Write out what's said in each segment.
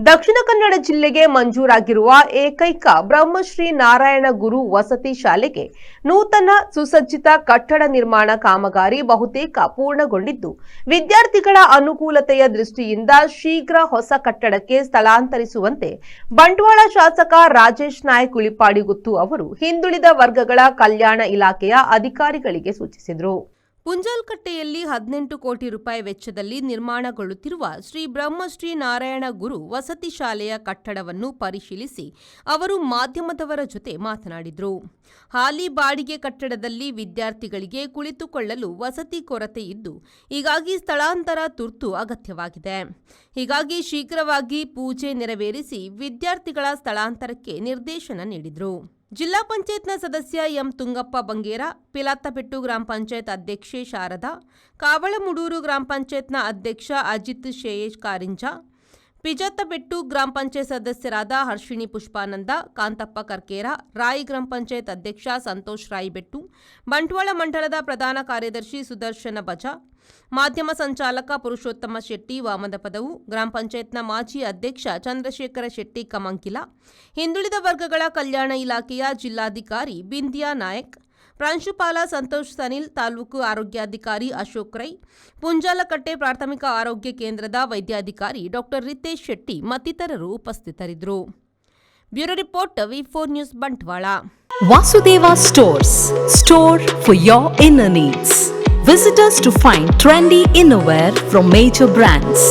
ದಕ್ಷಿಣ ಕನ್ನಡ ಜಿಲ್ಲೆಗೆ ಮಂಜೂರಾಗಿರುವ ಏಕೈಕ ಬ್ರಹ್ಮಶ್ರೀ ನಾರಾಯಣ ಗುರು ವಸತಿ ಶಾಲೆಗೆ ನೂತನ ಸುಸಜ್ಜಿತ ಕಟ್ಟಡ ನಿರ್ಮಾಣ ಕಾಮಗಾರಿ ಬಹುತೇಕ ಪೂರ್ಣಗೊಂಡಿದ್ದು, ವಿದ್ಯಾರ್ಥಿಗಳ ಅನುಕೂಲತೆಯ ದೃಷ್ಟಿಯಿಂದ ಶೀಘ್ರ ಹೊಸ ಕಟ್ಟಡಕ್ಕೆ ಸ್ಥಳಾಂತರಿಸುವಂತೆ ಬಂಟ್ವಾಳ ಶಾಸಕ ರಾಜೇಶ್ ನಾಯ್ಕ್ ಉಳಿಪಾಡಿಗುತ್ತು ಅವರು ಹಿಂದುಳಿದ ವರ್ಗಗಳ ಕಲ್ಯಾಣ ಇಲಾಖೆಯ ಅಧಿಕಾರಿಗಳಿಗೆ ಸೂಚಿಸಿದರು. ಪುಂಜಾಲ್ಕಟ್ಟೆಯಲ್ಲಿ 18 ಕೋಟಿ ರೂಪಾಯಿ ವೆಚ್ಚದಲ್ಲಿ ನಿರ್ಮಾಣಗೊಳ್ಳುತ್ತಿರುವ ಶ್ರೀ ಬ್ರಹ್ಮಶ್ರೀ ನಾರಾಯಣ ಗುರು ವಸತಿ ಶಾಲೆಯ ಕಟ್ಟಡವನ್ನು ಪರಿಶೀಲಿಸಿ ಅವರು ಮಾಧ್ಯಮದವರ ಜೊತೆ ಮಾತನಾಡಿದರು. ಹಾಲಿ ಬಾಡಿಗೆ ಕಟ್ಟಡದಲ್ಲಿ ವಿದ್ಯಾರ್ಥಿಗಳಿಗೆ ಕುಳಿತುಕೊಳ್ಳಲು ವಸತಿ ಕೊರತೆ ಇದ್ದು, ಹೀಗಾಗಿ ಸ್ಥಳಾಂತರ ತುರ್ತು ಅಗತ್ಯವಾಗಿದೆ. ಹೀಗಾಗಿ ಶೀಘ್ರವಾಗಿ ಪೂಜೆ ನೆರವೇರಿಸಿ ವಿದ್ಯಾರ್ಥಿಗಳ ಸ್ಥಳಾಂತರಕ್ಕೆ ನಿರ್ದೇಶನ ನೀಡಿದರು. ಜಿಲ್ಲಾ ಪಂಚಾಯತ್ನ ಸದಸ್ಯ ಎಂ ತುಂಗಪ್ಪ ಬಂಗೇರ, ಪಿಲಾತ್ತಪೆಟ್ಟು ಗ್ರಾಮ ಪಂಚಾಯತ್ ಅಧ್ಯಕ್ಷೆ ಶಾರದಾ, ಕಾವಳಮುಡೂರು ಗ್ರಾಮ ಪಂಚಾಯತ್ನ ಅಧ್ಯಕ್ಷ ಅಜಿತ್ ಶೇಯೇಶ್ ಕಾರಿಂಜಾ, ಪಿಜತ್ತಪೆಟ್ಟು ಗ್ರಾಮ ಪಂಚಾಯತ್ ಸದಸ್ಯರಾದ ಹರ್ಷಿಣಿ ಪುಷ್ಪಾನಂದ, ಕಾಂತಪ್ಪ ಕರ್ಕೇರ, ರಾಯಿ ಗ್ರಾಮ ಪಂಚಾಯತ್ ಅಧ್ಯಕ್ಷ ಸಂತೋಷ್ ರಾಯಿಬೆಟ್ಟು, ಬಂಟ್ವಾಳ ಮಂಡಲದ ಪ್ರಧಾನ ಕಾರ್ಯದರ್ಶಿ ಸುದರ್ಶನ ಬಜ, ಮಾಧ್ಯಮ ಸಂಚಾಲಕ ಪುರುಷೋತ್ತಮ ಶೆಟ್ಟಿ ವಾಮದಪದವು, ಗ್ರಾಮ ಪಂಚಾಯತ್ನ ಮಾಜಿ ಅಧ್ಯಕ್ಷ ಚಂದ್ರಶೇಖರ ಶೆಟ್ಟಿ ಕಮಂಕಿಲ, ಹಿಂದುಳಿದ ವರ್ಗಗಳ ಕಲ್ಯಾಣ ಇಲಾಖೆಯ ಜಿಲ್ಲಾಧಿಕಾರಿ ಬಿಂದ್ಯಾ ನಾಯಕ್, ಪ್ರಾಂಶುಪಾಲ ಸಂತೋಷ್ ಸನಿಲ್, ತಾಲೂಕು ಆರೋಗ್ಯಾಧಿಕಾರಿ ಅಶೋಕ್ ರೈ, ಪುಂಜಾಲಕಟ್ಟೆ ಪ್ರಾಥಮಿಕ ಆರೋಗ್ಯ ಕೇಂದ್ರದ ವೈದ್ಯಾಧಿಕಾರಿ ಡಾಕ್ಟರ್ ರಿತೇಶ್ ಶೆಟ್ಟಿ ಮತ್ತಿತರರು ಉಪಸ್ಥಿತರಿದ್ದರು. Bureau report V4 news Bantwal. Vasudeva Stores, store for your inner needs. Visit us to find trendy innerwear from major brands.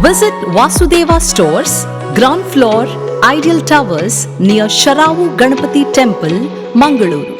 Visit Vasudeva Stores, ground floor, Ideal Towers near Sharavu Ganapati Temple, Mangaluru.